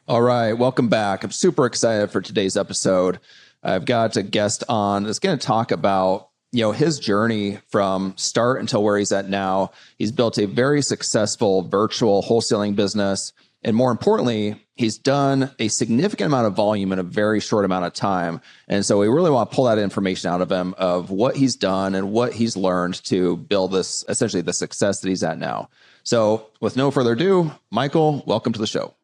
All right, welcome back. I'm super excited for today's episode. I've got a guest on that's going to talk about, his journey from start until where he's at now. He's built a very successful virtual wholesaling business. And more importantly, he's done a significant amount of volume in a very short amount of time. And so we really want to pull that information out of him of what he's done and what he's learned to build this, essentially the success that he's at now. So with no further ado, Michael, welcome to the show.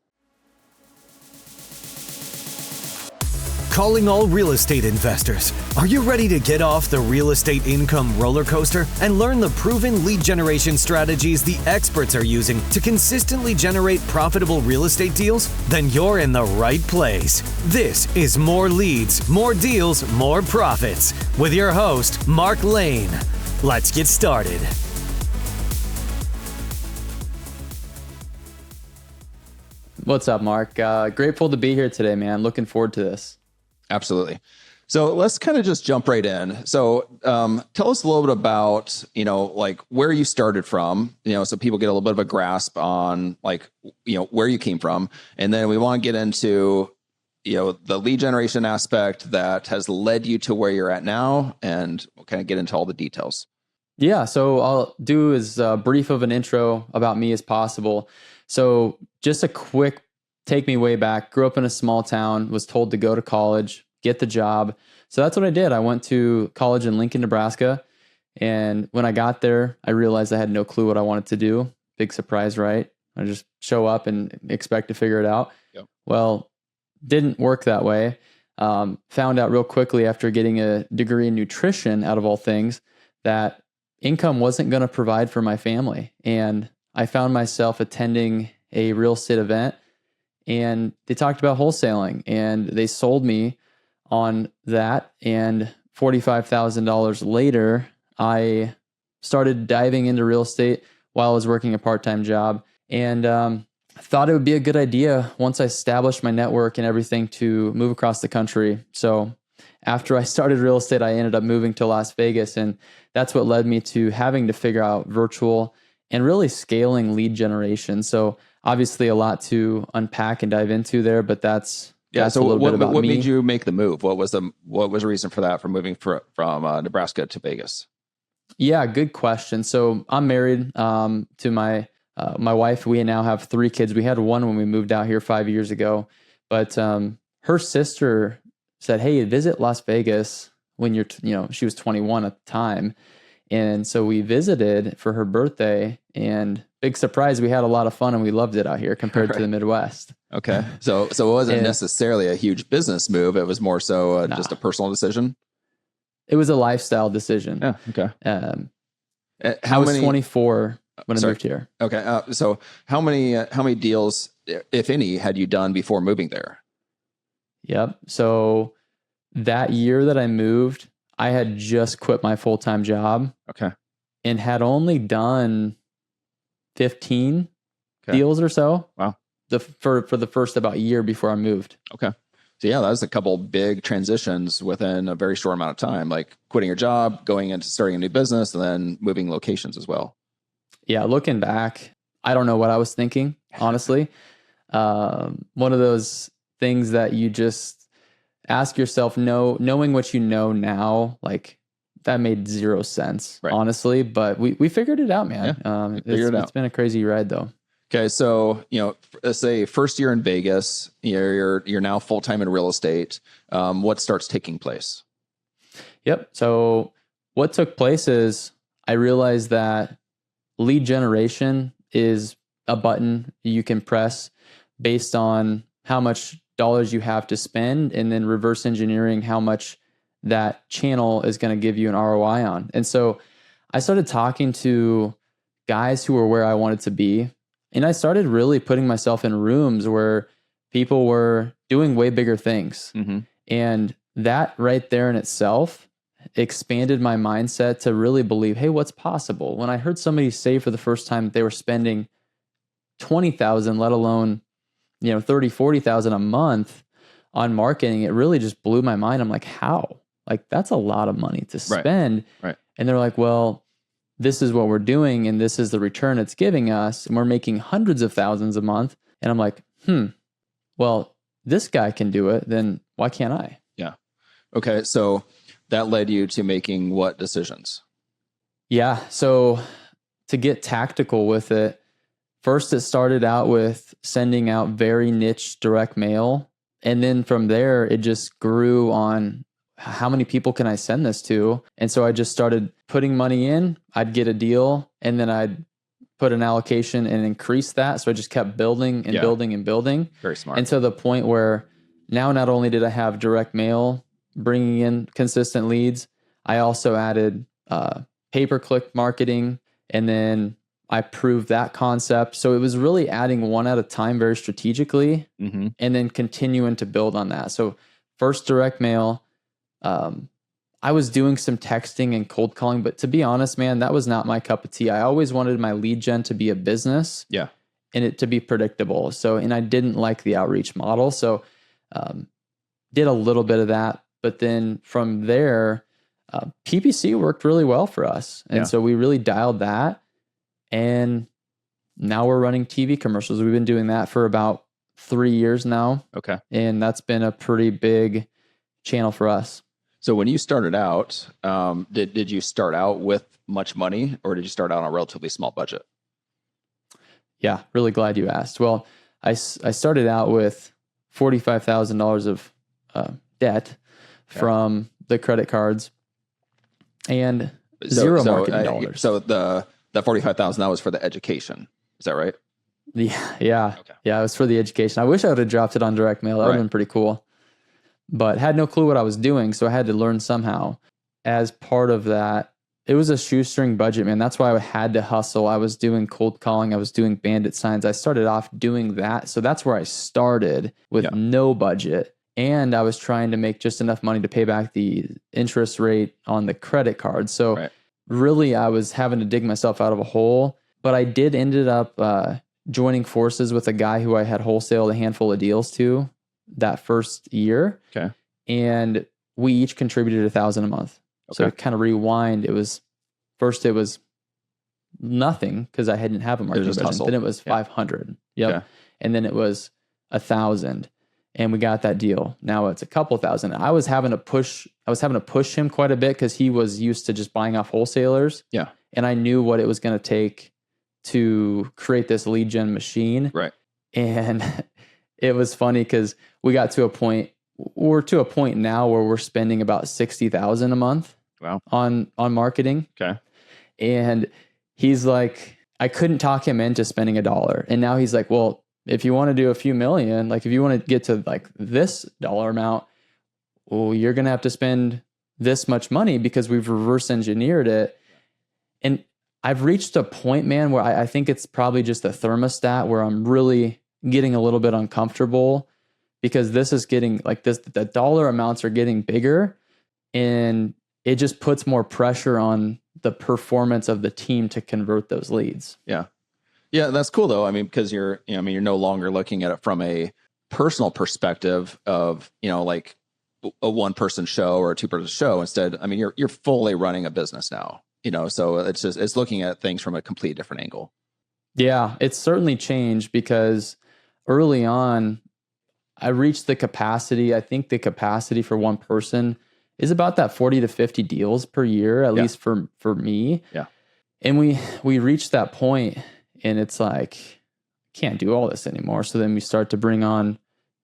Calling all real estate investors. Are you ready to get off the real estate income roller coaster and learn the proven lead generation strategies the experts are using to consistently generate profitable real estate deals? Then you're in the right place. This is More Leads, More Deals, More Profits with your host, Mark Lane. Let's get started. What's up, Mark? Grateful to be here today, man. Looking forward to this. Absolutely. So let's kind of just jump right in. So tell us a little bit about, where you started from, so people get a little bit of a grasp on where you came from. And then we want to get into, the lead generation aspect that has led you to where you're at now, and we'll kind of get into all the details. Yeah. So I'll do as brief of an intro about me as possible. So just a quick take me way back. Grew up in a small town, was told to go to college, get the job. So that's what I did. I went to college in Lincoln, Nebraska. And when I got there, I realized I had no clue what I wanted to do. Big surprise, right? I just show up and expect to figure it out. Yep. Well, didn't work that way. Found out real quickly after getting a degree in nutrition, out of all things, that income wasn't going to provide for my family. And I found myself attending a real estate event, and they talked about wholesaling, and they sold me on that. And $45,000 later, I started diving into real estate while I was working a part-time job, and thought it would be a good idea once I established my network and everything to move across the country. So after I started real estate, I ended up moving to Las Vegas, and that's what led me to having to figure out virtual and really scaling lead generation. So obviously a lot to unpack and dive into there, but that's so a little bit about me. What made you make the move? What was the reason for that, for moving from Nebraska to Vegas? Yeah, good question. So I'm married to my wife. We now have 3 kids. We had one when we moved out here 5 years ago, but her sister said, "Hey, visit Las Vegas when you're," she was 21 at the time. And so we visited for her birthday, and big surprise, we had a lot of fun and we loved it out here compared to the Midwest. Okay. So it wasn't necessarily a huge business move. It was more so just a personal decision. It was a lifestyle decision. Yeah. Okay. I was 24 when I moved here. Okay. So how many deals, if any, had you done before moving there? Yep. So that year that I moved, I had just quit my full-time job. Okay. And had only done 15 deals or so. Wow. For the first about year before I moved. Okay. So yeah, that was a couple big transitions within a very short amount of time, like quitting your job, going into starting a new business, and then moving locations as well. Yeah. Looking back, I don't know what I was thinking, honestly. One of those things that you just ask yourself, knowing what you know now, like that made zero sense, honestly. But we figured it out, man. Yeah, it's been a crazy ride, though. Okay, so let's say first year in Vegas, you're now full time in real estate. What starts taking place? Yep. So what took place is I realized that lead generation is a button you can press based on how much dollars you have to spend, and then reverse engineering how much that channel is going to give you an ROI on. And so I started talking to guys who were where I wanted to be. And I started really putting myself in rooms where people were doing way bigger things. Mm-hmm. And that right there in itself expanded my mindset to really believe, hey, what's possible? When I heard somebody say for the first time they were spending $20,000, let alone, $30,000, $40,000 a month on marketing, it really just blew my mind. I'm like, how? Like, that's a lot of money to spend. Right. And they're like, well, this is what we're doing, and this is the return it's giving us, and we're making hundreds of thousands a month. And I'm like, well, this guy can do it, then why can't I? Yeah. Okay. So that led you to making what decisions? Yeah. So to get tactical with it, first it started out with sending out very niche direct mail. And then from there, it just grew on how many people can I send this to? And so I just started putting money in, I'd get a deal, and then I'd put an allocation and increase that. So I just kept building and building and building. Very smart. And to the point where now not only did I have direct mail bringing in consistent leads, I also added pay-per-click marketing, and then I proved that concept. So it was really adding one at a time very strategically, and then continuing to build on that. So first direct mail, I was doing some texting and cold calling, but to be honest, man, that was not my cup of tea. I always wanted my lead gen to be a business, and it to be predictable. So, and I didn't like the outreach model. So, did a little bit of that, but then from there, PPC worked really well for us. And so we really dialed that, and now we're running TV commercials. We've been doing that for about 3 years now. Okay. And that's been a pretty big channel for us. So when you started out, did you start out with much money, or did you start out on a relatively small budget? Yeah, really glad you asked. Well, I started out with $45,000 of debt from the credit cards and zero marketing dollars. So the $45,000, that was for the education. Is that right? Yeah. Okay. Yeah, it was for the education. I wish I would have dropped it on direct mail. That would have been pretty cool. But had no clue what I was doing, so I had to learn somehow. As part of that, it was a shoestring budget, man. That's why I had to hustle. I was doing cold calling. I was doing bandit signs. I started off doing that. So that's where I started with no budget. And I was trying to make just enough money to pay back the interest rate on the credit card. So really, I was having to dig myself out of a hole. But I did ended up joining forces with a guy who I had wholesaled a handful of deals to that first year. Okay. And we each contributed $1,000 a month. So kind of rewind, it was nothing because I hadn't have a marketing budget. Then it was 500. Yep. Okay. And then it was 1,000, and we got that deal. Now it's a couple thousand. I was having to push him quite a bit because he was used to just buying off wholesalers. Yeah. And I knew what it was going to take to create this lead gen machine. Right. And it was funny because we're to a point now where we're spending about $60,000 a month on marketing. Okay. And he's like, I couldn't talk him into spending $1. And now he's like, well, if you want to do a few million, like if you want to get to like this dollar amount, well, you're going to have to spend this much money because we've reverse engineered it. And I've reached a point, man, where I think it's probably just a thermostat where I'm really getting a little bit uncomfortable because this is getting like this, the dollar amounts are getting bigger, and it just puts more pressure on the performance of the team to convert those leads. Yeah. Yeah. That's cool though. I mean, because you're no longer looking at it from a personal perspective of, like a one person show or a 2-person show. Instead, I mean, you're fully running a business now, so it's looking at things from a completely different angle. Yeah. It's certainly changed because early on, I reached the capacity. I think the capacity for one person is about that 40 to 50 deals per year, at least for me. Yeah. And we reached that point, and it's like, can't do all this anymore. So then we start to bring on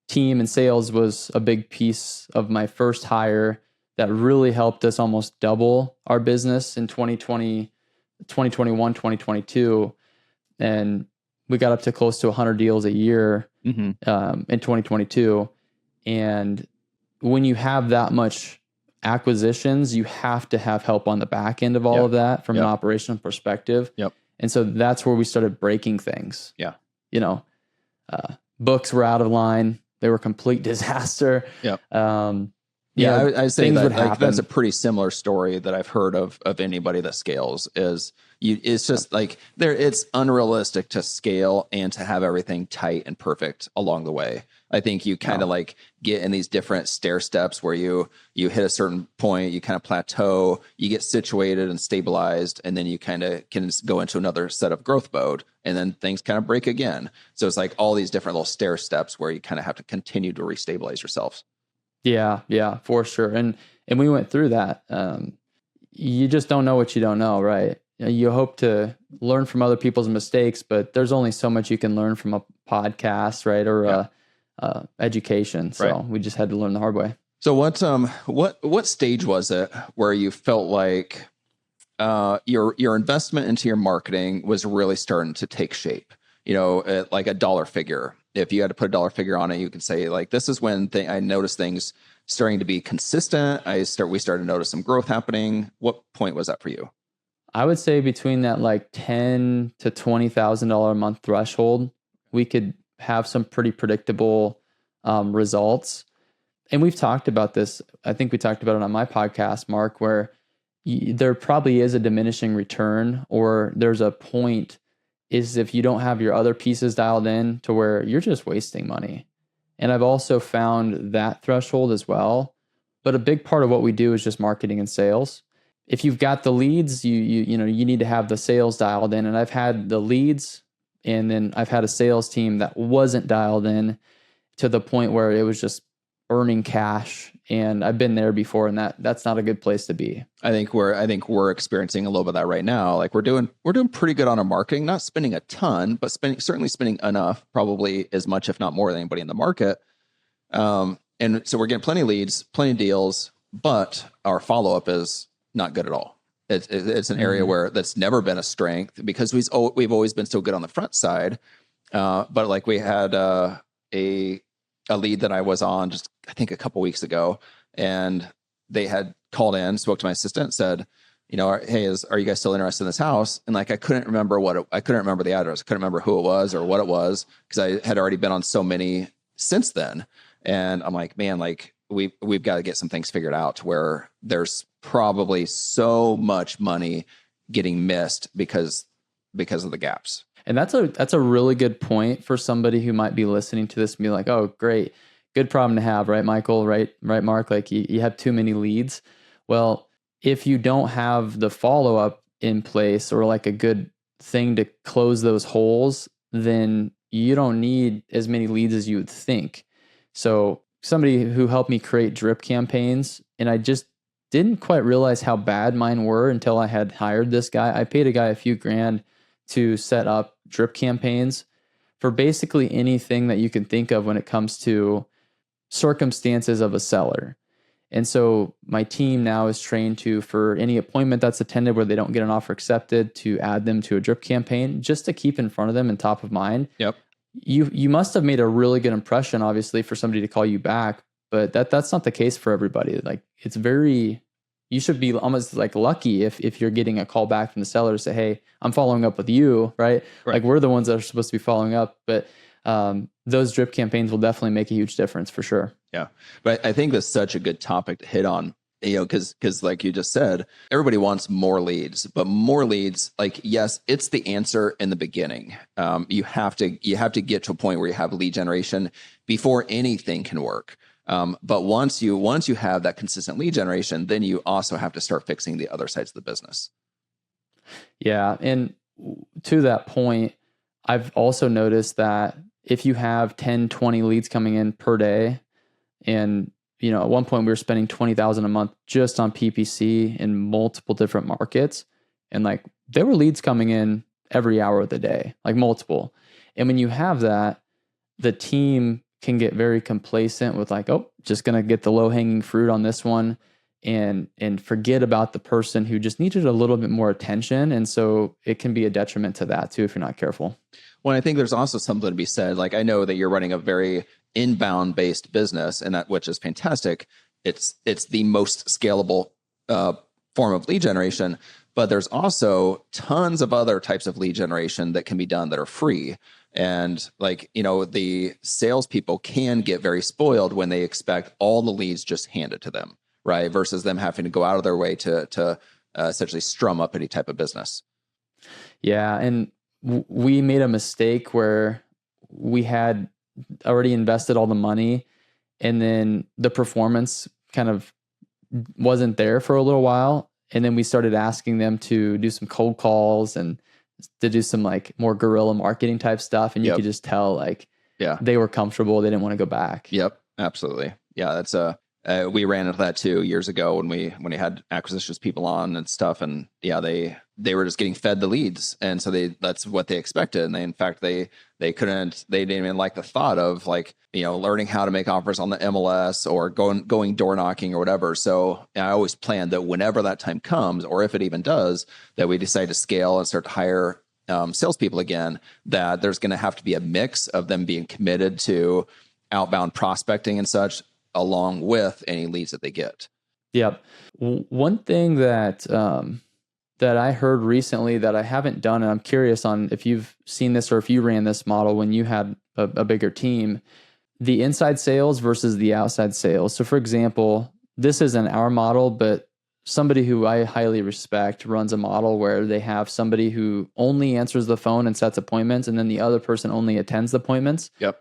team, and sales was a big piece of my first hire that really helped us almost double our business in 2020, 2021, 2022. And we got up to close to 100 deals a year in 2022. And when you have that much acquisitions, you have to have help on the back end of all of that from an operational perspective. Yep. And so that's where we started breaking things. Yeah. Books were out of line. They were a complete disaster. Yep. I'd say that that's a pretty similar story that I've heard of anybody that scales it's just like it's unrealistic to scale and to have everything tight and perfect along the way. I think you kind of like get in these different stair steps where you hit a certain point, you kind of plateau, you get situated and stabilized, and then you kind of can go into another set of growth mode, and then things kind of break again. So it's like all these different little stair steps where you kind of have to continue to restabilize yourselves. Yeah, for sure. And we went through that. You just don't know what you don't know, right? You hope to learn from other people's mistakes, but there's only so much you can learn from a podcast, right? Or education. So we just had to learn the hard way. So what stage was it where you felt like your investment into your marketing was really starting to take shape? At like a dollar figure. If you had to put a dollar figure on it, you could say like, this is when I noticed things starting to be consistent. We started to notice some growth happening. What point was that for you? I would say between that like $10,000 to $20,000 a month threshold, we could have some pretty predictable results. And we've talked about this. I think we talked about it on my podcast, Mark, where there probably is a diminishing return, or there's a point is if you don't have your other pieces dialed in to where you're just wasting money. And I've also found that threshold as well. But a big part of what we do is just marketing and sales. If you've got the leads, you need to have the sales dialed in. And I've had the leads, and then I've had a sales team that wasn't dialed in to the point where it was just burning cash. And I've been there before, and that's not a good place to be. I think we're experiencing a little bit of that right now. Like we're doing pretty good on our marketing, not spending a ton, but certainly spending enough, probably as much, if not more, than anybody in the market. And so we're getting plenty of leads, plenty of deals, but our follow-up is not good at all. It's an area where that's never been a strength because we've always been so good on the front side. But like we had a lead that I was on just, I think, a couple weeks ago, and they had called in, spoke to my assistant, said, hey, are you guys still interested in this house? And like, I couldn't remember I couldn't remember the address. I couldn't remember who it was or what it was, because I had already been on so many since then. And I'm like, man, like we've got to get some things figured out to where there's probably so much money getting missed because of the gaps. And that's a really good point for somebody who might be listening to this and be like, oh, great, good problem to have, right, Michael? Right, Mark? Like you have too many leads. Well, if you don't have the follow-up in place or like a good thing to close those holes, then you don't need as many leads as you would think. So somebody who helped me create drip campaigns, and I just didn't quite realize how bad mine were until I had hired this guy. I paid a guy a few grand to set up drip campaigns for basically anything that you can think of when it comes to circumstances of a seller. And so my team now is trained to, for any appointment that's attended where they don't get an offer accepted, to add them to a drip campaign just to keep in front of them and top of mind. Yep. You must have made a really good impression, obviously, for somebody to call you back, but that's not the case for everybody. Like you should be almost like lucky if you're getting a call back from the seller to say, hey, I'm following up with you, right? Like we're the ones that are supposed to be following up, but those drip campaigns will definitely make a huge difference for sure. Yeah. But I think that's such a good topic to hit on, because like you just said, everybody wants more leads, but more leads, like, yes, it's the answer in the beginning. You have to get to a point where you have lead generation before anything can work. But once you have that consistent lead generation, then you also have to start fixing the other sides of the business. Yeah. And to that point, I've also noticed that if you have 10, 20 leads coming in per day, and at one point we were spending $20,000 a month just on PPC in multiple different markets, and like there were leads coming in every hour of the day, like multiple. And when you have that, the team can get very complacent with like, oh, just going to get the low hanging fruit on this one, and forget about the person who just needed a little bit more attention. And so it can be a detriment to that too, if you're not careful. Well, I think there's also something to be said. Like, I know that you're running a very inbound based business, and that, which is fantastic. It's the most scalable form of lead generation, but there's also tons of other types of lead generation that can be done that are free. And like, the salespeople can get very spoiled when they expect all the leads just handed to them, right? Versus them having to go out of their way to essentially strum up any type of business. Yeah. And we made a mistake where we had already invested all the money, and then the performance kind of wasn't there for a little while. And then we started asking them to do some cold calls and to do some like more guerrilla marketing type stuff. And you could just tell like, they were comfortable. They didn't want to go back. Yep. Absolutely. Yeah. That's we ran into that too years ago when we had acquisitions people on and stuff. And they were just getting fed the leads. And so that's what they expected. And in fact, they didn't even like the thought of like, learning how to make offers on the MLS or going door knocking or whatever. So I always plan that whenever that time comes, or if it even does, that we decide to scale and start to hire salespeople again, that there's going to have to be a mix of them being committed to outbound prospecting and such, along with any leads that they get. Yep. One thing that I heard recently that I haven't done, and I'm curious on if you've seen this or if you ran this model when you had a bigger team, the inside sales versus the outside sales. So for example, this isn't our model, but somebody who I highly respect runs a model where they have somebody who only answers the phone and sets appointments, and then the other person only attends the appointments. Yep.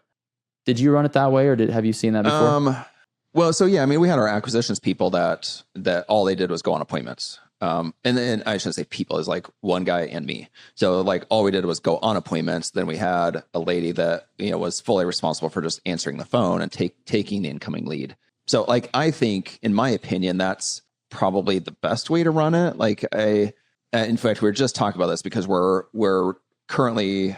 Did you run it that way, or have you seen that before? Well, so yeah, I mean, we had our acquisitions people that all they did was go on appointments. And then I shouldn't say people, is like one guy and me. So like all we did was go on appointments. Then we had a lady that, was fully responsible for just answering the phone and taking the incoming lead. So like, I think in my opinion, that's probably the best way to run it. Like in fact, we were just talking about this because we're currently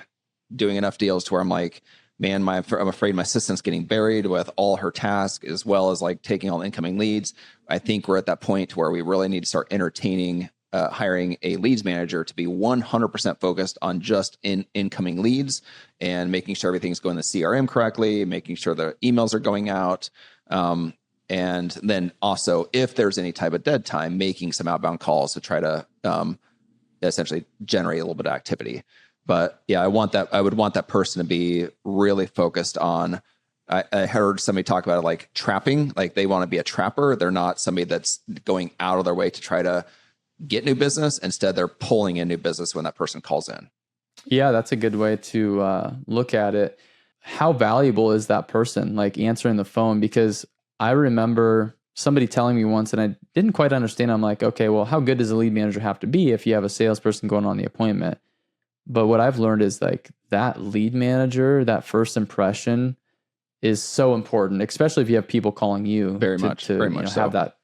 doing enough deals to where I'm like, man, I'm afraid my assistant's getting buried with all her tasks as well as like taking all the incoming leads. I think we're at that point where we really need to start entertaining hiring a leads manager to be 100% focused on just incoming leads and making sure everything's going to the CRM correctly, making sure the emails are going out. And then also, if there's any type of dead time, making some outbound calls to try to essentially generate a little bit of activity. But yeah, I would want that person to be really focused on, I heard somebody talk about it like trapping, like they want to be a trapper. They're not somebody that's going out of their way to try to get new business. Instead, they're pulling in new business when that person calls in. Yeah, that's a good way to look at it. How valuable is that person, like answering the phone? Because I remember somebody telling me once, and I didn't quite understand. I'm like, okay, well, how good does a lead manager have to be if you have a salesperson going on the appointment? But what I've learned is like that lead manager, that first impression is so important, especially if you have people calling you. Very much so. Have that.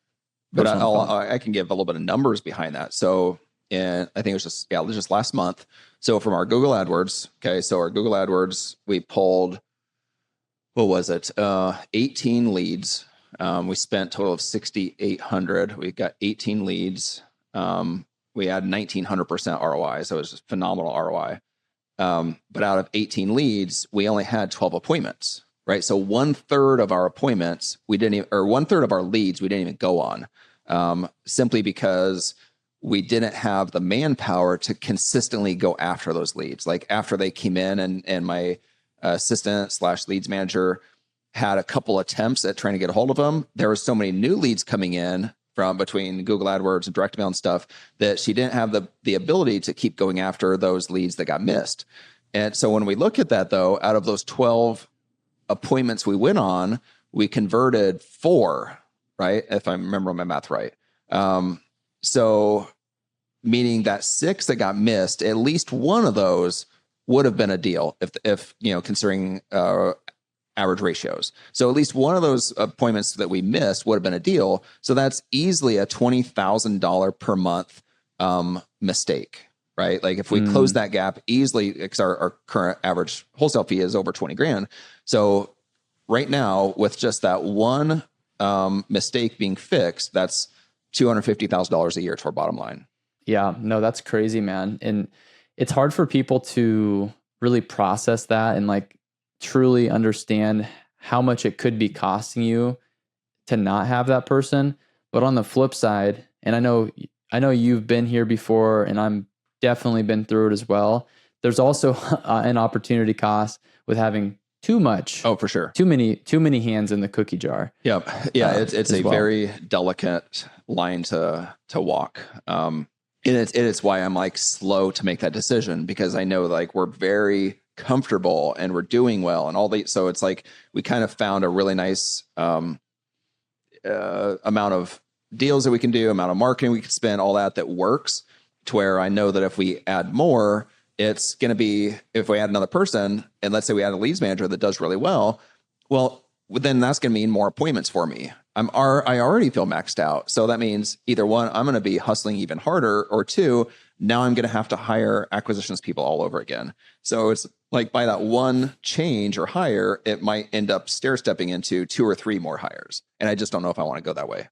But I can give a little bit of numbers behind that. So, and I think it was just last month. So from our Google AdWords, so our Google AdWords, we pulled, what was it? 18 leads. We spent a total of 6,800. We got 18 leads. We had 1,900% ROI. So it was just phenomenal ROI. But out of 18 leads, we only had 12 appointments, right? So 1/3 of our appointments, 1/3 of our leads, we didn't even go on, simply because we didn't have the manpower to consistently go after those leads. Like after they came in and my assistant / leads manager had a couple attempts at trying to get a hold of them, there were so many new leads coming in from between Google AdWords and direct mail and stuff that she didn't have the ability to keep going after those leads that got missed. And so when we look at that though, out of those 12 appointments we went on, we converted 4, right? If I remember my math right. So meaning that 6 that got missed, at least one of those would have been a deal if considering average ratios. So at least one of those appointments that we missed would have been a deal. So that's easily a $20,000 per month mistake, right? Like if we close that gap easily, because our current average wholesale fee is over 20 grand. So right now, with just that one mistake being fixed, that's $250,000 a year to our bottom line. Yeah, no, that's crazy, man. And it's hard for people to really process that and like truly understand how much it could be costing you to not have that person. But on the flip side, and I know you've been here before, and I'm definitely been through it as well. There's also an opportunity cost with having too much. Oh, for sure. Too many hands in the cookie jar. Yep. Yeah. It's a very delicate line to walk. And it's why I'm like slow to make that decision, because I know like we're very comfortable and we're doing well and all the, so it's like we kind of found a really nice amount of deals that we can do, amount of marketing we can spend, all that works, to where I know that if we add more, it's going to be, if we add another person, and let's say we add a leads manager that does really well, then that's going to mean more appointments for me. I already feel maxed out. So that means either one, I'm going to be hustling even harder, or two, now I'm going to have to hire acquisitions people all over again. So it's like by that one change or hire, it might end up stair stepping into 2 or 3 more hires. And I just don't know if I want to go that way.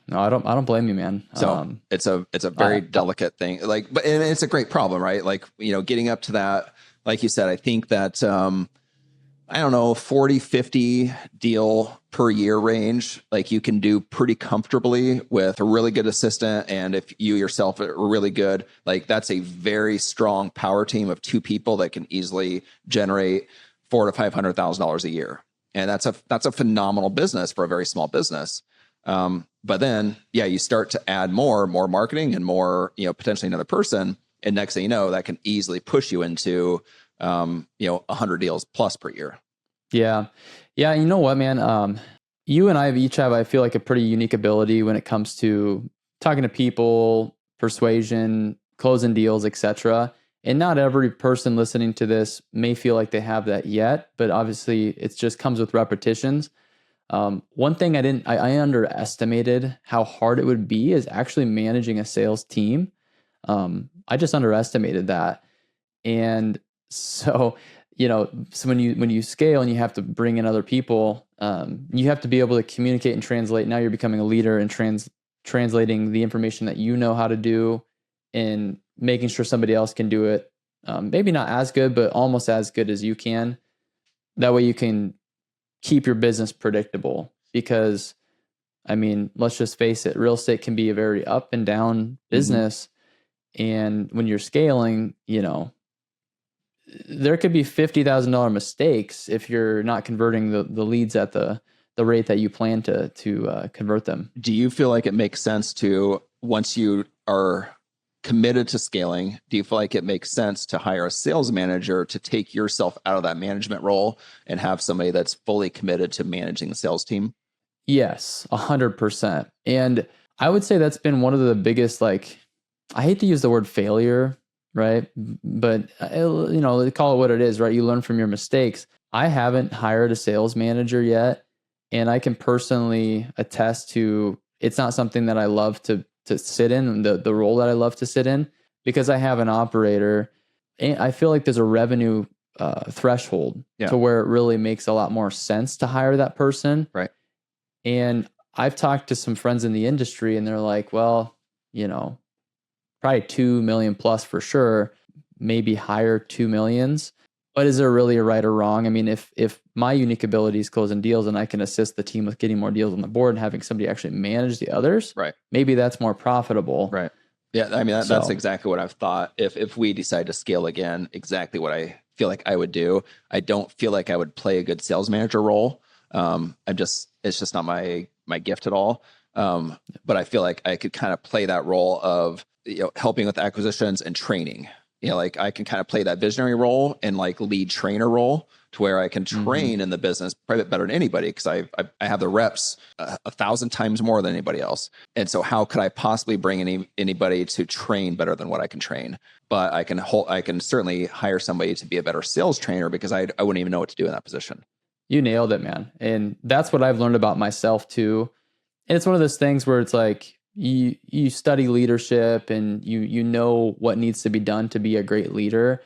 No, I don't blame you, man. So it's a very delicate thing. Like, but and it's a great problem, right? Like, getting up to that, like you said, I think that, I don't know, 40, 50 deal per year range, like you can do pretty comfortably with a really good assistant. And if you yourself are really good, like that's a very strong power team of 2 people that can easily generate $400,000 to $500,000 a year. And that's a phenomenal business for a very small business. But then, you start to add more marketing and more, potentially another person. And next thing you know, that can easily push you into, 100 deals plus per year. Yeah. Yeah. You know what, man? You and I each have, I feel like, a pretty unique ability when it comes to talking to people, persuasion, closing deals, etc. And not every person listening to this may feel like they have that yet, but obviously it just comes with repetitions. One thing I underestimated how hard it would be is actually managing a sales team. I just underestimated that. And so, so when you scale and you have to bring in other people, you have to be able to communicate and translate. Now you're becoming a leader and translating the information that you know how to do and making sure somebody else can do it. Maybe not as good, but almost as good as you can. That way you can keep your business predictable, because let's just face it, real estate can be a very up and down business. Mm-hmm. And when you're scaling, there could be $50,000 mistakes if you're not converting the leads at the rate that you plan to convert them. Do you feel like it makes sense to, once you are committed to scaling, do you feel like it makes sense to hire a sales manager to take yourself out of that management role and have somebody that's fully committed to managing the sales team? Yes, 100%. And I would say that's been one of the biggest, I hate to use the word failure, right? But, call it what it is, right? You learn from your mistakes. I haven't hired a sales manager yet. And I can personally attest to, it's not something that I love to sit in, the role that I love to sit in, because I have an operator. And I feel like there's a revenue threshold to where it really makes a lot more sense to hire that person. Right. And I've talked to some friends in the industry and they're like, well, probably 2 million plus for sure, maybe higher 2 millions. But is there really a right or wrong? If my unique ability is closing deals and I can assist the team with getting more deals on the board and having somebody actually manage the others, right, maybe that's more profitable. Right. Yeah. That's exactly what I've thought. If we decide to scale again, exactly what I feel like I would do. I don't feel like I would play a good sales manager role. It's just not my gift at all. But I feel like I could kind of play that role of, helping with acquisitions and training. I can kind of play that visionary role and lead trainer role, to where I can train in the business probably better than anybody, because I have the reps 1,000 times more than anybody else. And so how could I possibly bring anybody to train better than what I can train? But I can certainly hire somebody to be a better sales trainer, because I wouldn't even know what to do in that position. You nailed it, man. And that's what I've learned about myself too. And it's one of those things where it's like, you study leadership and you know what needs to be done to be a great leader.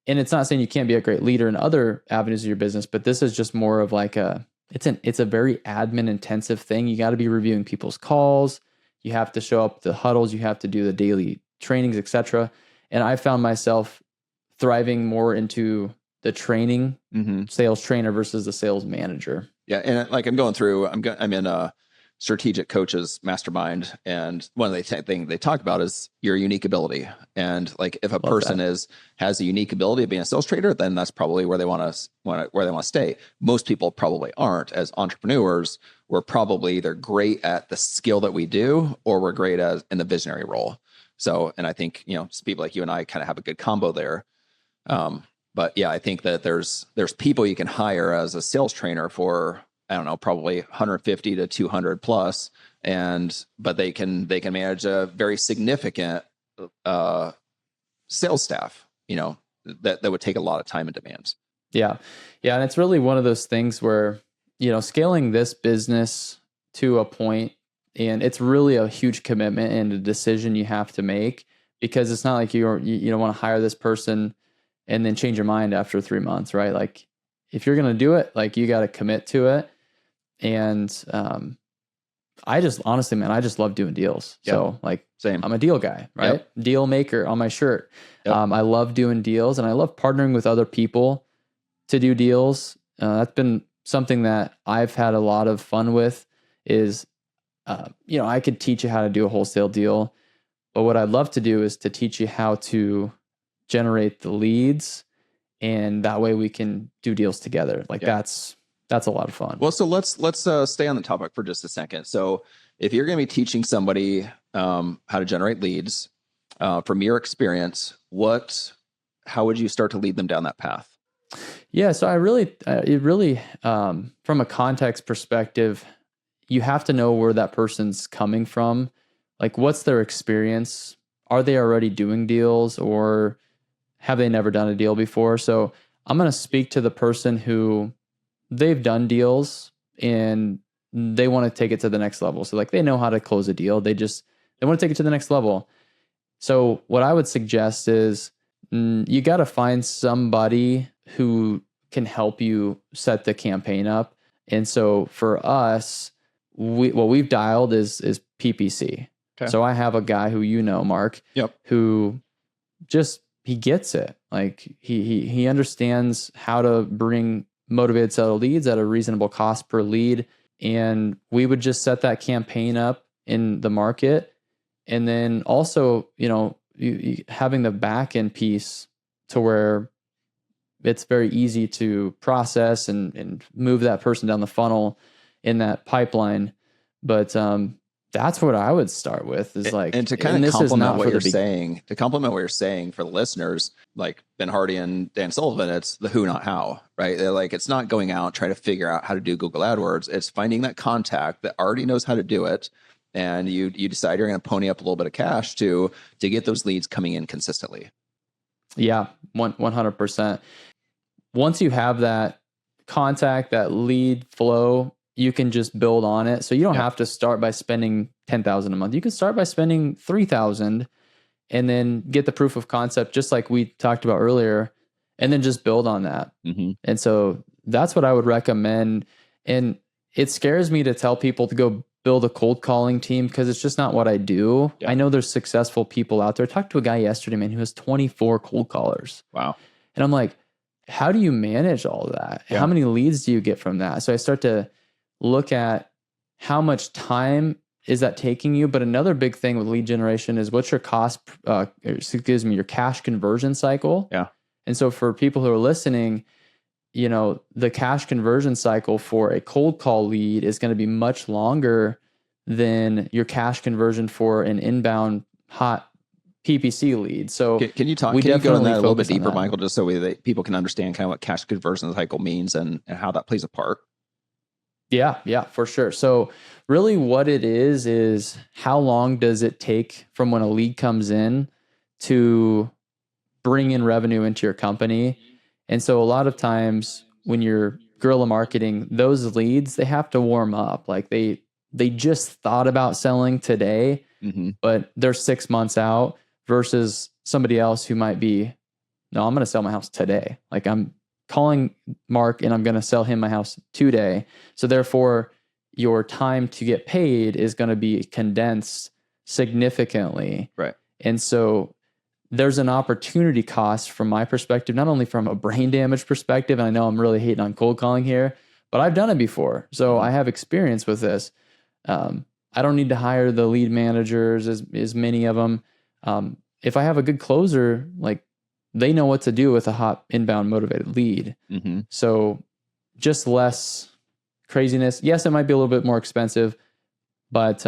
And it's not saying you can't be a great leader in other avenues of your business, but this is just more of it's a very admin intensive thing. You got to be reviewing people's calls. You have to show up to huddles. You have to do the daily trainings, etc. And I found myself thriving more into the training sales trainer versus the sales manager. Yeah. And I'm going through, I'm in a strategic coaches mastermind, and one of the things they talk about is your unique ability. And if a person has a unique ability of being a sales trader, then that's probably where they want to stay. Most people probably aren't. As entrepreneurs, we're probably either great at the skill that we do, or we're great in the visionary role. So, and I think people like you and I kind of have a good combo there. But yeah, I think that there's people you can hire as a sales trainer for, I don't know, probably 150 to 200 plus, but they can manage a very significant sales staff, that would take a lot of time and demands. Yeah. Yeah. And it's really one of those things where, scaling this business to a point, and it's really a huge commitment and a decision you have to make, because it's not like you don't want to hire this person and then change your mind after 3 months, right? Like if you're going to do it, like you got to commit to it. And I just honestly, man, I just love doing deals. Yep. So like same, I'm a deal guy, right? Yep. Deal maker on my shirt. Yep. I love doing deals, and I love partnering with other people to do deals. That's been something that I've had a lot of fun with is, I could teach you how to do a wholesale deal, but what I'd love to do is to teach you how to generate the leads, and that way we can do deals together. Like that's a lot of fun. Well, so let's stay on the topic for just a second. So if you're going to be teaching somebody how to generate leads, from your experience, how would you start to lead them down that path? Yeah, so it really, from a context perspective, you have to know where that person's coming from. Like, what's their experience? Are they already doing deals, or have they never done a deal before? So I'm going to speak to the person who they've done deals and they want to take it to the next level. So like they know how to close a deal. They want to take it to the next level. So what I would suggest is you got to find somebody who can help you set the campaign up. And so for us, what we've dialed is PPC. Okay. So I have a guy who Mark, yep, who he gets it. Like he understands how to bring motivated seller leads at a reasonable cost per lead. And we would just set that campaign up in the market. And then also, having the back end piece to where it's very easy to process and move that person down the funnel in that pipeline. But that's what I would start with is like, and to kind of complement what you're saying for the listeners, like Ben Hardy and Dan Sullivan, it's the who, not how, right? They're like, it's not going out trying to figure out how to do Google AdWords. It's finding that contact that already knows how to do it. And you decide you're going to pony up a little bit of cash to get those leads coming in consistently. Yeah, 100%. Once you have that contact, that lead flow, you can just build on it. So you don't have to start by spending $10,000 a month. You can start by spending $3,000 and then get the proof of concept, just like we talked about earlier, and then just build on that. Mm-hmm. And so that's what I would recommend. And it scares me to tell people to go build a cold calling team because it's just not what I do. Yeah. I know there's successful people out there. I talked to a guy yesterday, man, who has 24 cold callers. Wow. And I'm like, how do you manage all of that? Yeah. How many leads do you get from that? So I start to look at how much time is that taking you. But another big thing with lead generation is what's your your cash conversion cycle. Yeah. And so for people who are listening, the cash conversion cycle for a cold call lead is going to be much longer than your cash conversion for an inbound hot PPC lead. So can you go into that a little bit deeper, Michael, just so people can understand kind of what cash conversion cycle means and how that plays a part? Yeah, for sure. So really what it is how long does it take from when a lead comes in to bring in revenue into your company? And so a lot of times when you're guerrilla marketing, those leads, they have to warm up. Like they just thought about selling today, mm-hmm. but they're 6 months out versus somebody else who might be, no, I'm going to sell my house today. Like I'm calling Mark and I'm going to sell him my house today. So therefore your time to get paid is going to be condensed significantly. Right. And so there's an opportunity cost from my perspective, not only from a brain damage perspective, and I know I'm really hating on cold calling here, but I've done it before. So I have experience with this. I don't need to hire the lead managers, as many of them. If I have a good closer, like they know what to do with a hot inbound motivated lead. Mm-hmm. So just less craziness. Yes, it might be a little bit more expensive, but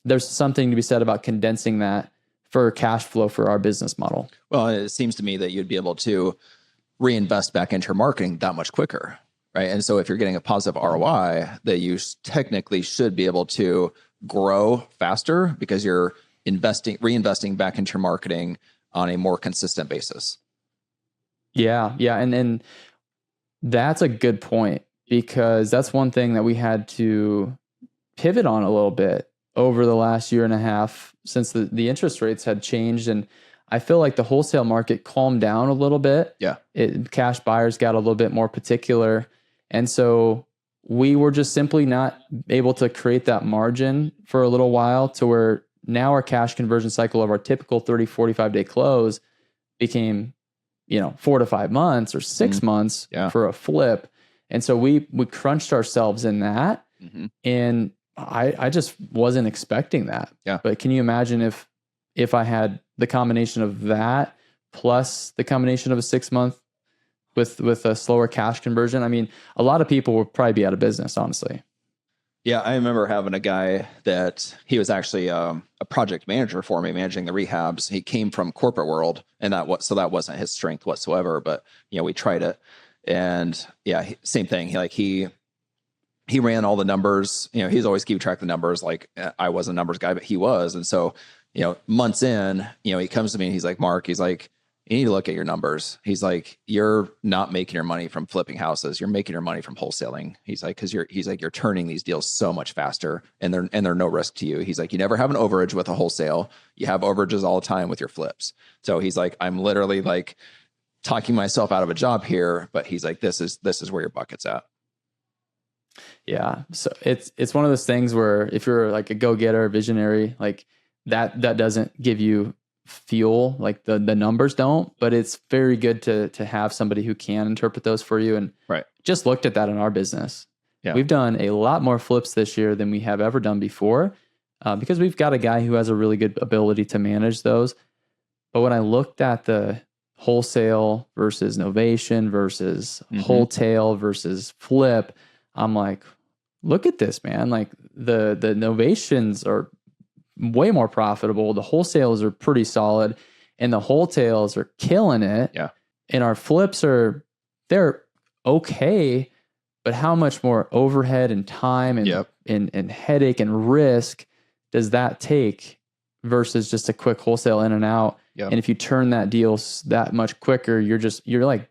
there's something to be said about condensing that for cash flow for our business model. Well, it seems to me that you'd be able to reinvest back into your marketing that much quicker, right? And so if you're getting a positive ROI, that you technically should be able to grow faster because you're reinvesting back into your marketing on a more consistent basis. Yeah. And that's a good point, because that's one thing that we had to pivot on a little bit over the last year and a half since the interest rates had changed. And I feel like the wholesale market calmed down a little bit. Yeah. Cash buyers got a little bit more particular. And so we were just simply not able to create that margin for a little while, to where now our cash conversion cycle of our typical 30, 45 day close became, 4 to 5 months or 6 months for a flip. And so we crunched ourselves in that. And I just wasn't expecting that. Yeah. But can you imagine if I had the combination of that plus the combination of a 6 month with a slower cash conversion? I mean, a lot of people would probably be out of business, honestly. Yeah, I remember having a guy that he was actually a project manager for me, managing the rehabs. He came from corporate world, and that wasn't his strength whatsoever. But we tried it, and same thing. He ran all the numbers. He's always keep track of the numbers. Like, I wasn't a numbers guy, but he was, and so months in, he comes to me and he's like, Mark, he's like, you need to look at your numbers. He's like, you're not making your money from flipping houses. You're making your money from wholesaling. He's like, you're turning these deals so much faster, and they're no risk to you. He's like, you never have an overage with a wholesale. You have overages all the time with your flips. So he's like, I'm literally like talking myself out of a job here, but he's like, this is where your bucket's at. Yeah. So it's one of those things where if you're like a go-getter, visionary, like that doesn't give you fuel, like the numbers don't, but it's very good to have somebody who can interpret those for you. And just looked at that in our business. Yeah. We've done a lot more flips this year than we have ever done before, because we've got a guy who has a really good ability to manage those. But when I looked at the wholesale versus novation versus wholesale versus flip, I'm like, look at this, man. Like the novations are way more profitable. The wholesales are pretty solid, and the wholesales are killing it. Yeah. And our flips they're okay, but how much more overhead and time and headache and risk does that take versus just a quick wholesale in and out? Yep. And if you turn that deal that much quicker, you're like,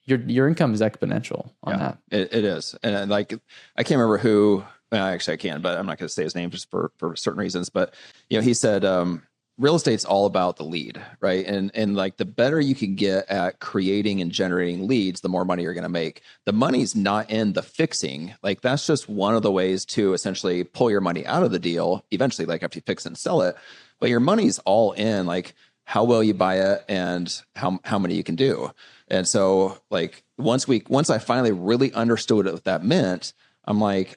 your income is exponential on that. It is. And like, I can't remember who. Actually, I can, but I'm not going to say his name just for certain reasons. But he said, real estate's all about the lead, right? And like the better you can get at creating and generating leads, the more money you're going to make. The money's not in the fixing. Like that's just one of the ways to essentially pull your money out of the deal eventually, like after you fix and sell it. But your money's all in like how well you buy it and how many you can do. And so like once I finally really understood what that meant, I'm like,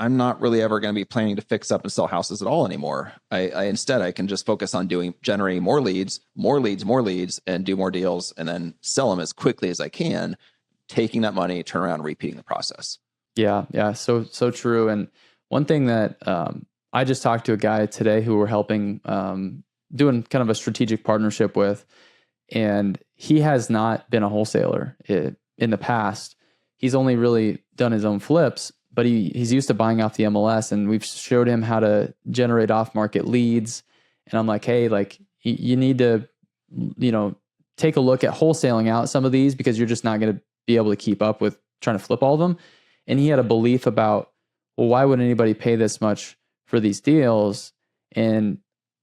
I'm not really ever going to be planning to fix up and sell houses at all anymore. Instead, I can just focus on generating more leads, and do more deals, and then sell them as quickly as I can, taking that money, turn around, and repeating the process. Yeah. So true. And one thing that I just talked to a guy today who we're helping, doing kind of a strategic partnership with, and he has not been a wholesaler in the past. He's only really done his own flips, but he's used to buying off the MLS, and we've showed him how to generate off-market leads. And I'm like, hey, like you need to, take a look at wholesaling out some of these, because you're just not going to be able to keep up with trying to flip all of them. And he had a belief about, well, why would anybody pay this much for these deals? And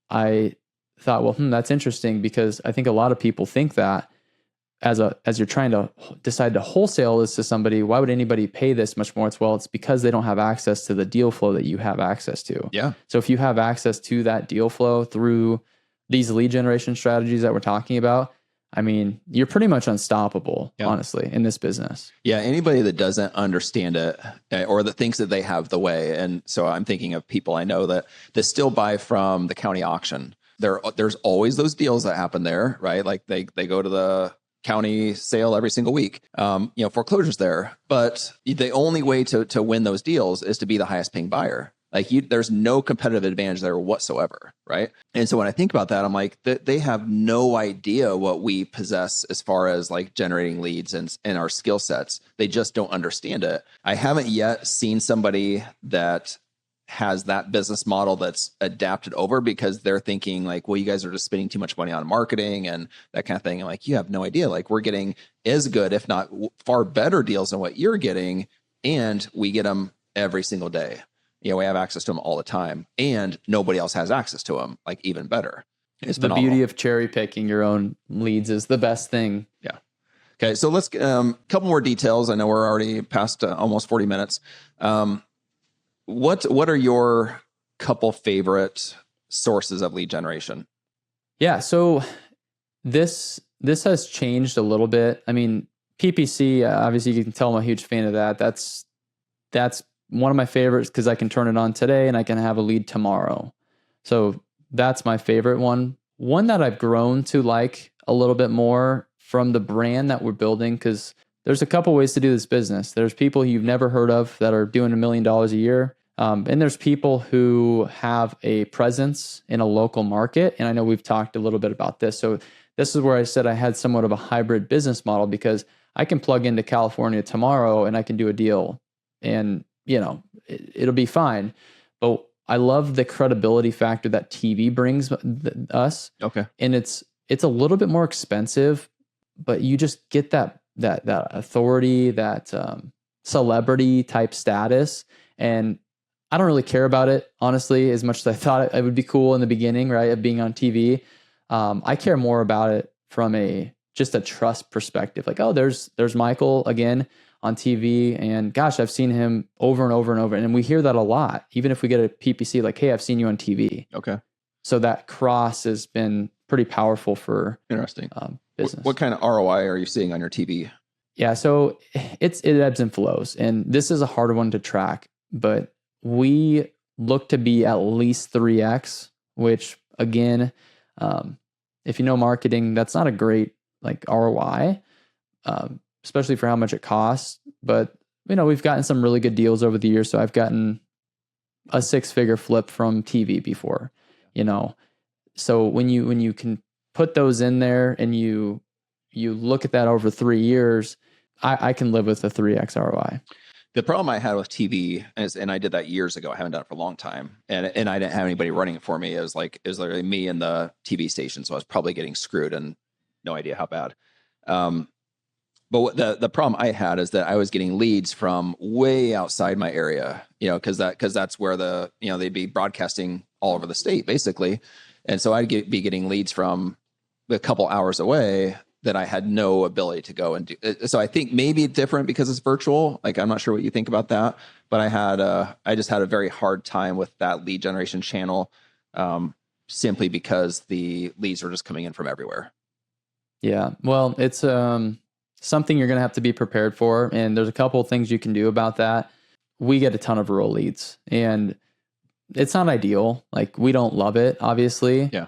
I thought, well, that's interesting, because I think a lot of people think that as you're trying to decide to wholesale this to somebody, why would anybody pay this much more? It's because they don't have access to the deal flow that you have access to. Yeah. So if you have access to that deal flow through these lead generation strategies that we're talking about, I mean, you're pretty much unstoppable, honestly, in this business. Yeah. Anybody that doesn't understand it or that thinks that they have the way. And so I'm thinking of people I know that still buy from the county auction. There's always those deals that happen there, right? Like they go to the county sale every single week, foreclosures there. But the only way to win those deals is to be the highest paying buyer. Like there's no competitive advantage there whatsoever, right? And so when I think about that, I'm like, they have no idea what we possess as far as like generating leads and our skill sets. They just don't understand it. I haven't yet seen somebody that has that business model that's adapted over, because they're thinking like, well, you guys are just spending too much money on marketing and that kind of thing. And like, you have no idea. Like, we're getting as good, if not far better deals than what you're getting. And we get them every single day. We have access to them all the time, and nobody else has access to them. Like, even better. It's the phenomenal. Beauty of cherry picking your own leads is the best thing. Yeah. Okay. So let's, couple more details. I know we're already past almost 40 minutes. What are your couple favorite sources of lead generation? Yeah. So this has changed a little bit. I mean, PPC, obviously you can tell I'm a huge fan of that. That's one of my favorites because I can turn it on today and I can have a lead tomorrow. So that's my favorite one. One that I've grown to like a little bit more from the brand that we're building, because there's a couple ways to do this business. There's people you've never heard of that are doing $1 million a year. And there's people who have a presence in a local market. And I know we've talked a little bit about this. So this is where I said I had somewhat of a hybrid business model, because I can plug into California tomorrow and I can do a deal and it'll be fine. But I love the credibility factor that TV brings us. Okay. And it's a little bit more expensive, but you just get that authority, that celebrity type status. And I don't really care about it, honestly, as much as I thought it would be cool in the beginning, right, of being on TV. I care more about it from just a trust perspective. Like, oh, there's Michael again on TV, and gosh, I've seen him over and over and over. And we hear that a lot, even if we get a PPC, like, hey, I've seen you on TV. Okay. So that cross has been pretty powerful for interesting business. What kind of ROI are you seeing on your TV? Yeah, so it ebbs and flows, and this is a harder one to track, but we look to be at least 3x, which again, if you know marketing, that's not a great like ROI, especially for how much it costs. But we've gotten some really good deals over the years. So I've gotten a 6-figure flip from TV before, So when you can put those in there and you look at that over 3 years, I can live with a 3x ROI. The problem I had with TV is, and I did that years ago, I haven't done it for a long time, and I didn't have anybody running it for me. It was literally me and the TV station, so I was probably getting screwed, and no idea how bad. But what the problem I had is that I was getting leads from way outside my area, because that's where they'd be broadcasting all over the state basically, and so I'd be getting leads from a couple hours away that I had no ability to go and do. So I think maybe it's different because it's virtual. Like, I'm not sure what you think about that, but I just had a very hard time with that lead generation channel, simply because the leads were just coming in from everywhere. Yeah. Well, it's something you're going to have to be prepared for. And there's a couple of things you can do about that. We get a ton of rural leads, and it's not ideal. Like, we don't love it, obviously. Yeah.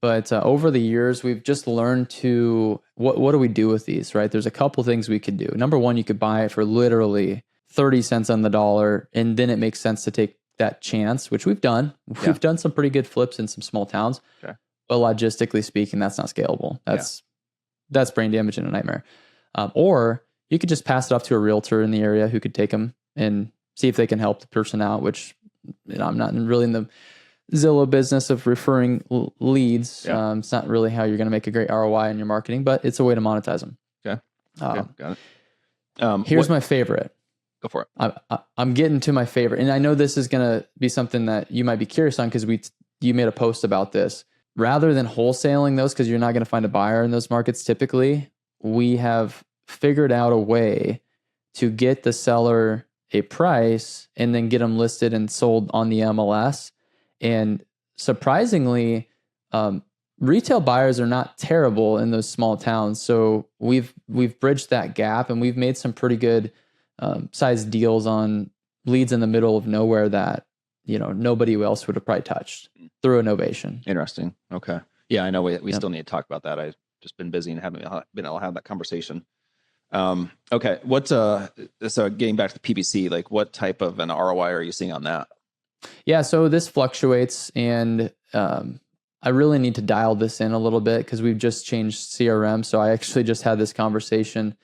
But over the years, we've just learned to, what do we do with these, right? There's a couple things we could do. Number one, you could buy it for literally 30 cents on the dollar, and then it makes sense to take that chance, which we've done. We've done some pretty good flips in some small towns. Okay. But logistically speaking, that's not scalable. That's brain damage and a nightmare. Or you could just pass it off to a realtor in the area who could take them and see if they can help the person out, which I'm not really in the Zillow business of referring leads. Yeah. It's not really how you're going to make a great ROI in your marketing, but it's a way to monetize them. Okay. Got it. Here's my favorite. Go for it. I'm getting to my favorite. And I know this is going to be something that you might be curious on, because you made a post about this. Rather than wholesaling those, because you're not going to find a buyer in those markets typically, we have figured out a way to get the seller a price and then get them listed and sold on the MLS. And surprisingly, retail buyers are not terrible in those small towns. So we've bridged that gap, and we've made some pretty good sized deals on leads in the middle of nowhere that nobody else would have probably touched through a novation. Interesting. Okay. Yeah, I know we still need to talk about that. I've just been busy and haven't been able to have that conversation. Okay. So getting back to the PPC, like, what type of an ROI are you seeing on that? Yeah, so this fluctuates, and I really need to dial this in a little bit because we've just changed CRM. So I actually just had this conversation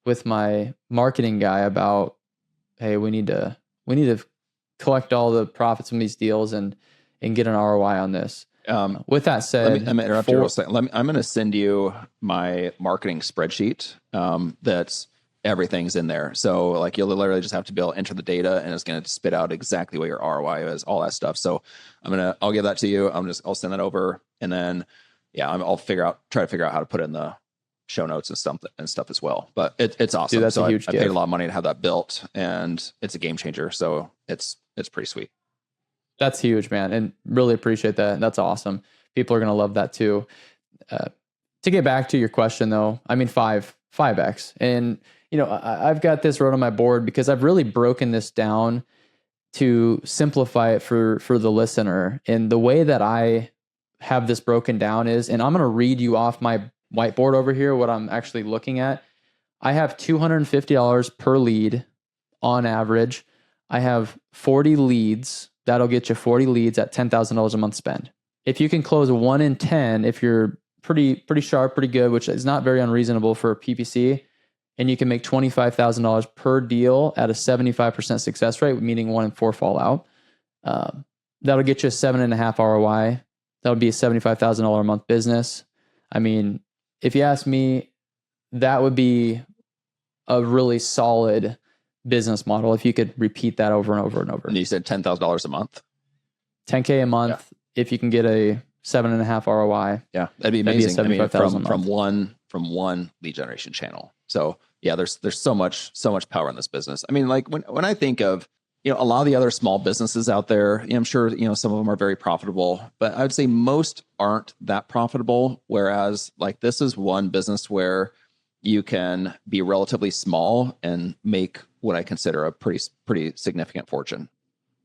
with my marketing guy about, hey, we need to collect all the profits from these deals and get an ROI on this. With that said, let me interrupt you real second. I'm going to send you my marketing spreadsheet. That's everything's in there. So like you'll literally just have to be able to enter the data and it's going to spit out exactly what your ROI is, all that stuff. So I'll give that to you. I'll send that over, and then I'll try to figure out how to put it in the show notes and stuff as well. But it's awesome. Dude, that's so a huge I paid a lot of money to have that built, and it's a game changer. So it's pretty sweet. That's huge, man. And really appreciate that. That's awesome. People are going to love that too. To get back to your question though, I mean, 5X. And, I've got this wrote on my board because I've really broken this down to simplify it for the listener. And the way that I have this broken down is, and I'm going to read you off my whiteboard over here, what I'm actually looking at. I have $250 per lead on average. I have 40 leads. That'll get you 40 leads at $10,000 a month spend. If you can close 1 in 10, if you're pretty sharp, pretty good, which is not very unreasonable for a PPC, and you can make $25,000 per deal at a 75% success rate, meaning 1 in 4 fall out, that'll get you a 7.5 ROI. That'll be a $75,000 a month business. I mean, if you ask me, that would be a really solid business model if you could repeat that over and over and over. And you said $10,000 a month? $10K a month. Yeah. If you can get a 7.5 ROI. Yeah, that'd be amazing. From one lead generation channel. So yeah, there's so much power in this business. I mean, like when I think of, a lot of the other small businesses out there, I'm sure, some of them are very profitable, but I would say most aren't that profitable. Whereas like this is one business where you can be relatively small and make what I consider a pretty significant fortune.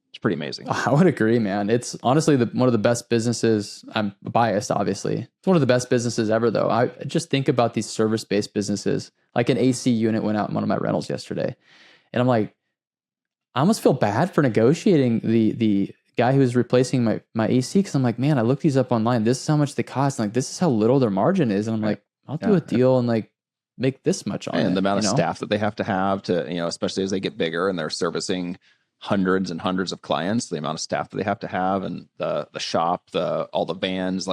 It's pretty amazing. I would agree, man. It's honestly one of the best businesses. I'm biased, obviously. It's one of the best businesses ever, though. I just think about these service-based businesses. Like an AC unit went out in one of my rentals yesterday, and I'm like, I almost feel bad for negotiating the guy who's replacing my AC, because I'm like, man, I looked these up online. This is how much they cost. And like, this is how little their margin is, and I'm like, I'll do a deal and like make this much on it. And the amount of staff that they have to, especially as they get bigger and they're servicing hundreds and hundreds of clients, the amount of staff that they have to have, and the shop, all the vans,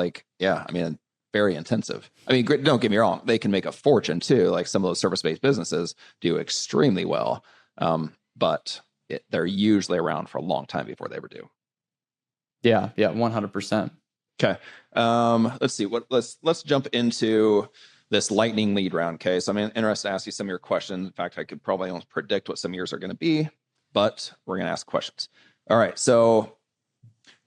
very intensive. I mean, don't get me wrong, they can make a fortune too. Like some of those service-based businesses do extremely well. But they're usually around for a long time before they ever do. Yeah. 100%. Okay. Let's see let's jump into this lightning lead round. Okay. So I'm interested to ask you some of your questions. In fact, I could probably almost predict what some of yours are going to be, but we're going to ask questions. All right. So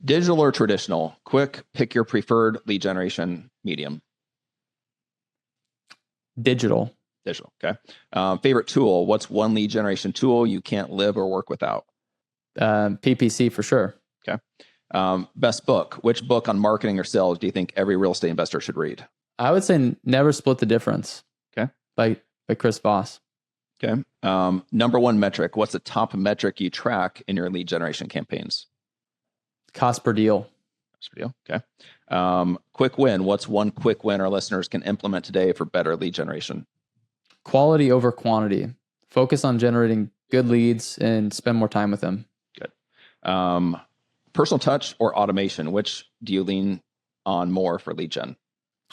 digital or traditional? Quick, pick your preferred lead generation medium. Digital. Okay. Favorite tool? What's one lead generation tool you can't live or work without? PPC for sure. Okay. Best book? Which book on marketing or sales do you think every real estate investor should read? I would say Never Split the Difference. Okay. By Chris Voss. Okay. Number one metric. What's the top metric you track in your lead generation campaigns? Cost per deal. Cost per deal. Okay. Quick win. What's one quick win our listeners can implement today for better lead generation? Quality over quantity. Focus on generating good leads and spend more time with them. Good. Personal touch or automation? Which do you lean on more for lead gen?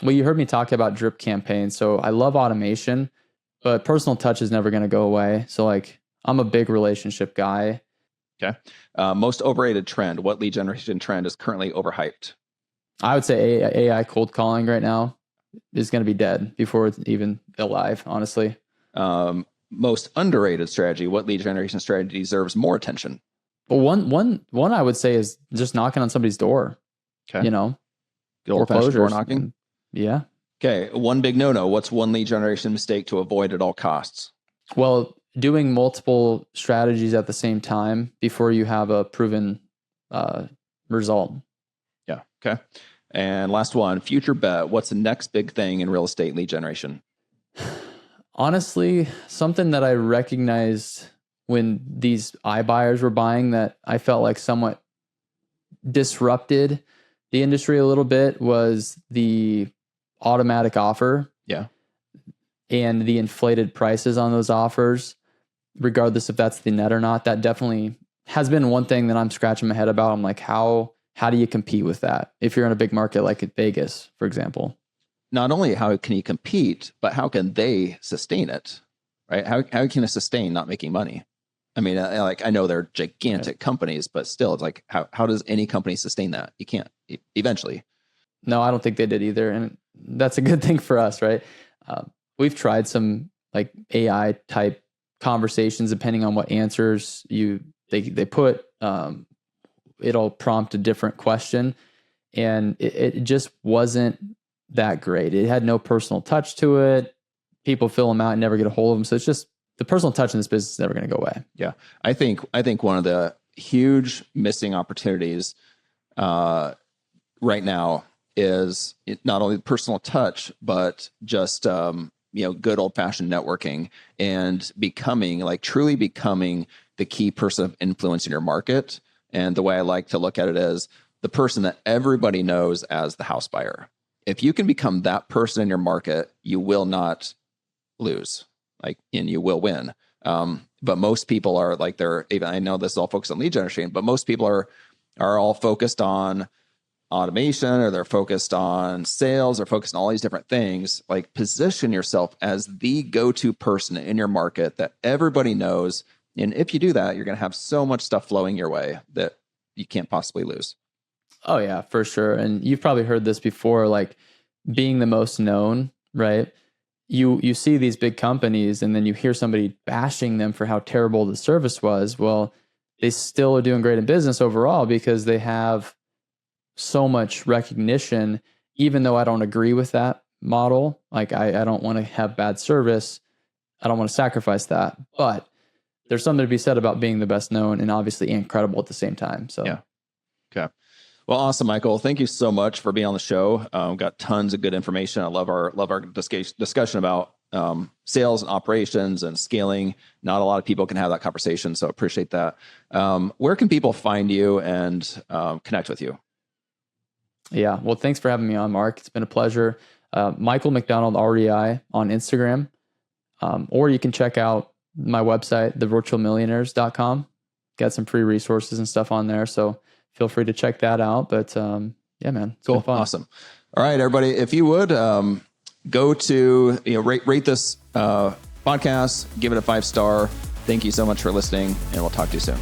Well, you heard me talk about drip campaigns. So I love automation, but personal touch is never going to go away. So like I'm a big relationship guy. Okay. Most overrated trend. What lead generation trend is currently overhyped? I would say AI cold calling right now is going to be dead before it's even alive, honestly. Most underrated strategy. What lead generation strategy deserves more attention? Well, one I would say is just knocking on somebody's door. Okay. Good old-fashioned door knocking. Yeah. Okay. One big no-no. What's one lead generation mistake to avoid at all costs? Well, doing multiple strategies at the same time before you have a proven result. Yeah. Okay. And last one, future bet. What's the next big thing in real estate lead generation? Honestly, something that I recognized when these iBuyers were buying that I felt like somewhat disrupted the industry a little bit was the automatic offer. Yeah. And the inflated prices on those offers, regardless if that's the net or not. That definitely has been one thing that I'm scratching my head about. I'm like, how do you compete with that if you're in a big market like Vegas, for example? Not only how can you compete, but how can they sustain it, right? How can it sustain not making money? I mean, like, I know they're gigantic companies, but still, it's like, how does any company sustain that? You can't, eventually. No, I don't think they did either. And that's a good thing for us, right? We've tried some like AI type conversations, depending on what answers they put. It'll prompt a different question, and it just wasn't that great. It had no personal touch to it. People fill them out and never get a hold of them. So it's just, the personal touch in this business is never going to go away. Yeah. I think one of the huge missing opportunities right now is not only the personal touch, but just, good old fashioned networking and truly becoming the key person of influence in your market. And the way I like to look at it is the person that everybody knows as the house buyer. If you can become that person in your market, you will not lose, and you will win. But most people are I know this is all focused on lead generation, but most people are all focused on automation, or they're focused on sales, or focused on all these different things. Like, position yourself as the go-to person in your market that everybody knows. And if you do that, you're going to have so much stuff flowing your way that you can't possibly lose. Oh yeah, for sure. And you've probably heard this before, like being the most known, right? You see these big companies and then you hear somebody bashing them for how terrible the service was. Well, they still are doing great in business overall because they have so much recognition, even though I don't agree with that model. Like I don't want to have bad service. I don't want to sacrifice that, but there's something to be said about being the best known and obviously incredible at the same time. So, yeah. Okay. Well, awesome, Michael. Thank you so much for being on the show. Got tons of good information. I love our discussion about sales and operations and scaling. Not a lot of people can have that conversation, so appreciate that. Where can people find you and connect with you? Yeah, well, thanks for having me on, Mark. It's been a pleasure. Michael McDonald REI on Instagram, or you can check out my website, thevirtualmillionaires.com. Got some free resources and stuff on there, so feel free to check that out. But yeah, man, it's been fun. Awesome. All right, everybody, if you would go to rate this podcast, give it a 5-star. Thank you so much for listening, and we'll talk to you soon.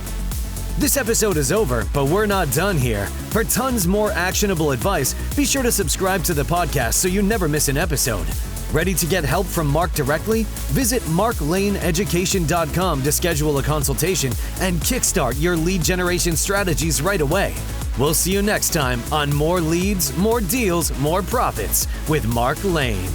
This episode is over, but we're not done here. For tons more actionable advice, be sure to subscribe to the podcast so you never miss an episode. Ready to get help from Mark directly? Visit marklaneeducation.com to schedule a consultation and kickstart your lead generation strategies right away. We'll see you next time on More Leads, More Deals, More Profits with Mark Lane.